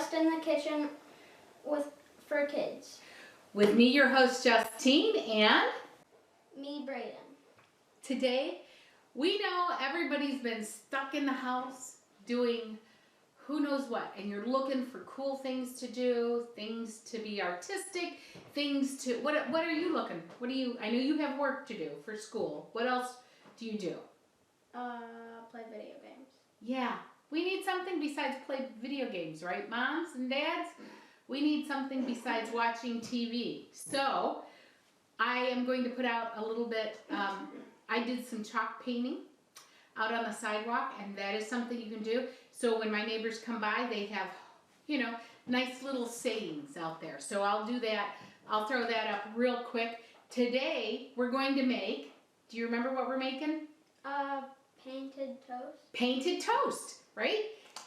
just in the kitchen for kids. With me, your host Justine, and me, Brayden. Today, we know everybody's been stuck in the house doing who knows what, and you're looking for cool things to do, things to be artistic, things to, what are you looking? I know you have work to do for school. What else do you do? Play video games. Yeah, we need something besides play video games, right, moms and dads? We need something besides watching TV. So, I am going to put out a little bit, I did some chalk painting out on the sidewalk, and that is something you can do. So when my neighbors come by, they have, nice little sayings out there. So I'll do that. I'll throw that up real quick. Today, we're going to make, do you remember what we're making? Painted toast. Painted toast, right?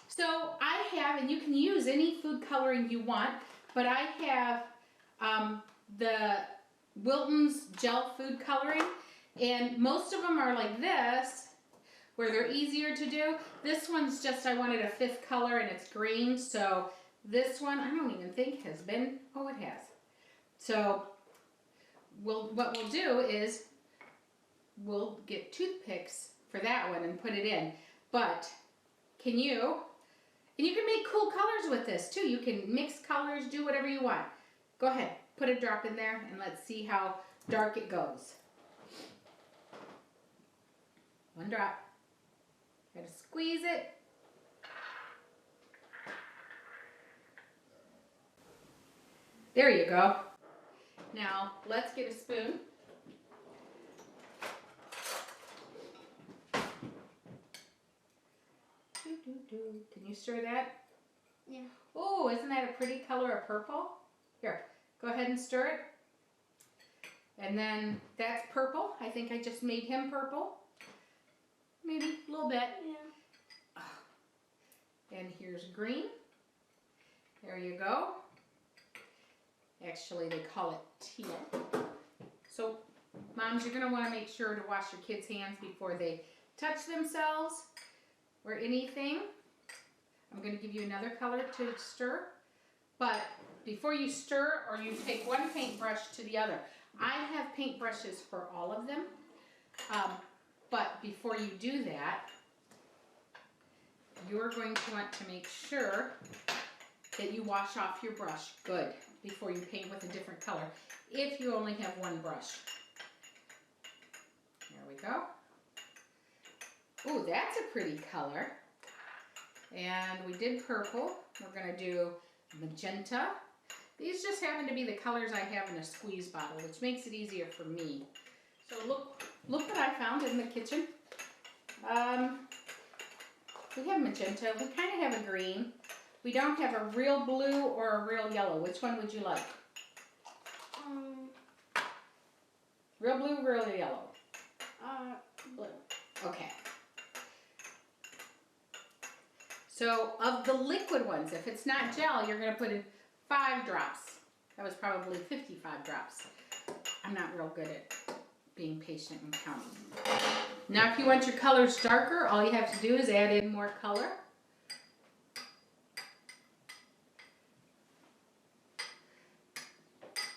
So I have, and you can use any food coloring you want, but I have the Wilton's gel food coloring, and most of them are like this, where they're easier to do. This one's just, I wanted a fifth color, and it's green, so this one, I don't even think has been, oh, it has. So what we'll do is we'll get toothpicks for that one and put it in. But and you can make cool colors with this too. You can mix colors, do whatever you want. Go ahead, put a drop in there, and let's see how dark it goes. One drop. Gotta squeeze it. There you go. Now, let's get a spoon. Can you stir that? Yeah. Oh, isn't that a pretty color of purple? Here, go ahead and stir it. And then that's purple. I think I just made him purple. Maybe a little bit. Yeah. And here's green. There you go. Actually, they call it teal. So, moms, you're going to want to make sure to wash your kids' hands before they touch themselves or anything. I'm going to give you another color to stir. But before you stir, or you take one paintbrush to the other. I have paintbrushes for all of them. But before you do that, you're going to want to make sure that you wash off your brush good before you paint with a different color, if you only have one brush. There we go. Ooh, that's a pretty color. And we did purple. We're going to do magenta. These just happen to be the colors I have in a squeeze bottle, which makes it easier for me. So look what I found in the kitchen. We have magenta. We kind of have a green. We don't have a real blue or a real yellow. Which one would you like? Real blue, real yellow? Blue. Okay. So of the liquid ones, if it's not gel, you're going to put in 5 drops. That was probably 55 drops. I'm not real good at being patient and counting. Now if you want your colors darker, all you have to do is add in more color.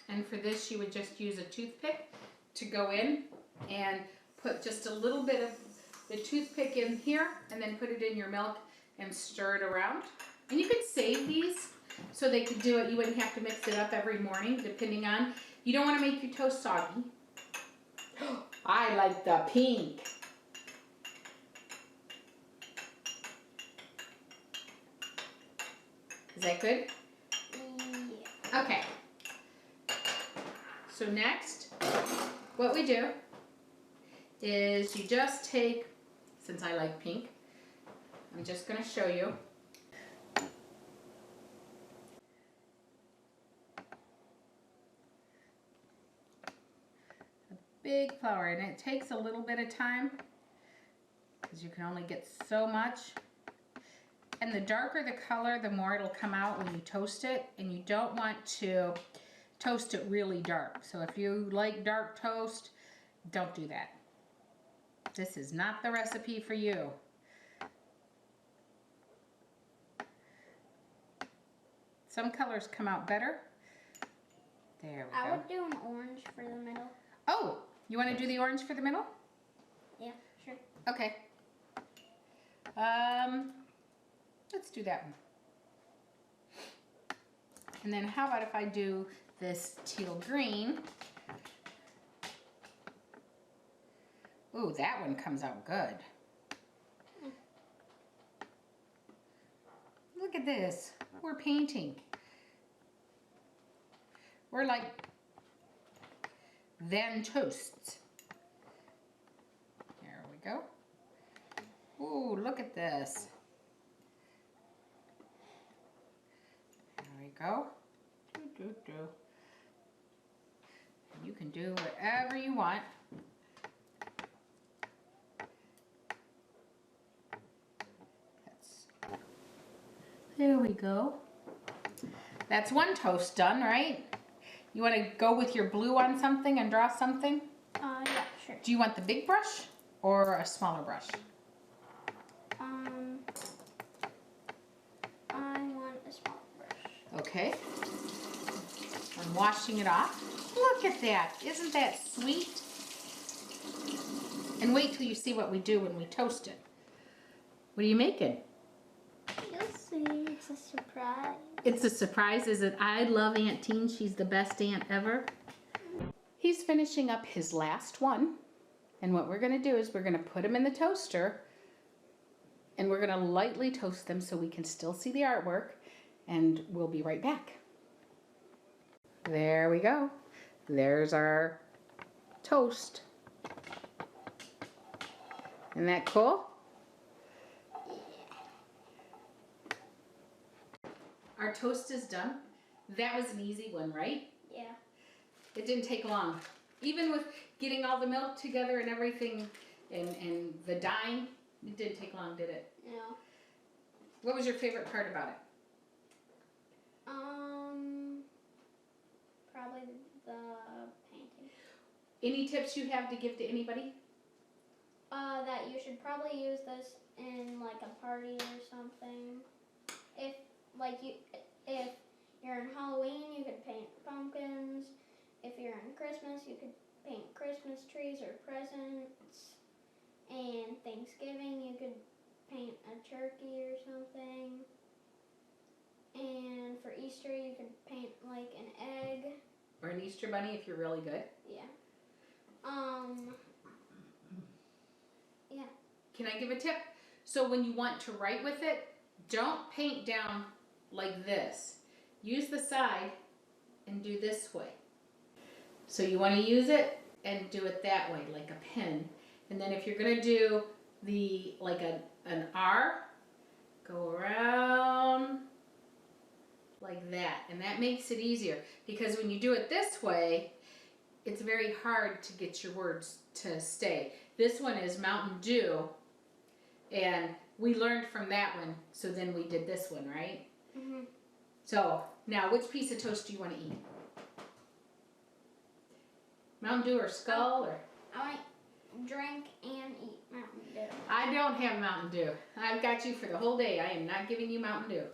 And for this, you would just use a toothpick to go in and put just a little bit of the toothpick in here, and then put it in your milk and stir it around. And you could save these so they could do it. You wouldn't have to mix it up every morning, depending on. You don't want to make your toast soggy. I like the pink. Is that good? Yeah. Okay. So next, what we do is you just take, since I like pink, I'm just going to show you. A big flower, and it takes a little bit of time because you can only get so much. And the darker the color, the more it'll come out when you toast it, and you don't want to toast it really dark. So if you like dark toast, don't do that. This is not the recipe for you. Some colors come out better. There we I go. would do an orange for the middle. Oh, you want to do the orange for the middle? Yeah, sure. Okay. Let's do that one. And then how about if I do this teal green? Ooh, that one comes out good. Look at this. We're painting. We're like Van Toasts. There we go. Ooh, look at this. There we go. You can do whatever you want. There we go. That's one toast done, right? You want to go with your blue on something and draw something? Yeah, sure. Do you want the big brush or a smaller brush? I want a small brush. Okay. I'm washing it off. Look at that. Isn't that sweet? And wait till you see what we do when we toast it. What are you making? You'll see. It's a surprise. It's a surprise, is it? I love Aunt Teen. She's the best aunt ever. He's finishing up his last one. And what we're going to do is we're going to put them in the toaster. And we're going to lightly toast them so we can still see the artwork. And we'll be right back. There we go. There's our toast. Isn't that cool? Our toast is done. That was an easy one, right? Yeah. It didn't take long. Even with getting all the milk together and everything and the dyeing, it didn't take long, did it? No. What was your favorite part about it? Probably the painting. Any tips you have to give to anybody? That you should probably use this in like a party or something. If you're in Halloween, you could paint pumpkins. If you're in Christmas, you could paint Christmas trees or presents. And Thanksgiving, you could paint a turkey or something. And for Easter, you could paint like an egg. Or an Easter bunny if you're really good? Yeah. Yeah. Can I give a tip? So when you want to write with it, don't paint down like this. Use the side and do this way. So you want to use it and do it that way, like a pen. And then if you're going to do the like an R, go around like that. And that makes it easier because when you do it this way, it's very hard to get your words to stay. This one is Mountain Dew, and we learned from that one, so then we did this one, right? Mhm. So, now which piece of toast do you want to eat? Mountain Dew or Skull? Or I want to drink and eat Mountain Dew. I don't have Mountain Dew. I've got you for the whole day. I am not giving you Mountain Dew.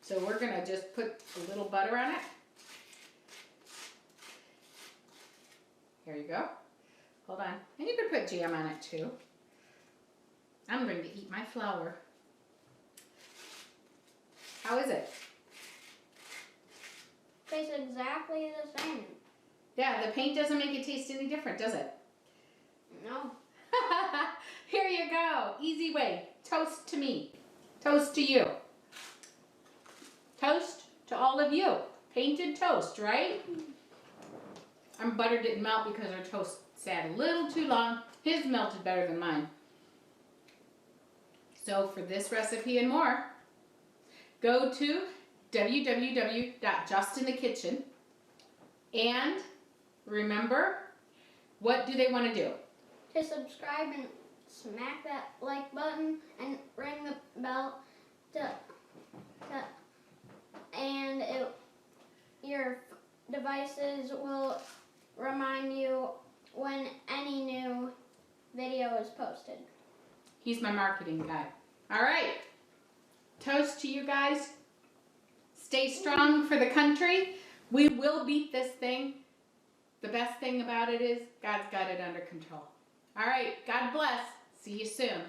So we're going to just put a little butter on it. Here you go. Hold on. And you can put jam on it too. I'm going to eat my flour. How is it? Tastes exactly the same. Yeah, the paint doesn't make it taste any different, does it? No. Here you go. Easy way. Toast to me. Toast to you. Toast to all of you. Painted toast, right? Our butter didn't melt because our toast sat a little too long. His melted better than mine. So for this recipe and more, go to www.justinthekitchen and remember, what do they want to do? To subscribe and smack that like button and ring the bell and your devices will remind you when any new video is posted. He's my marketing guy. All right. Toast to you guys. Stay strong for the country. We will beat this thing. The best thing about it is God's got it under control. All right, God bless. See you soon.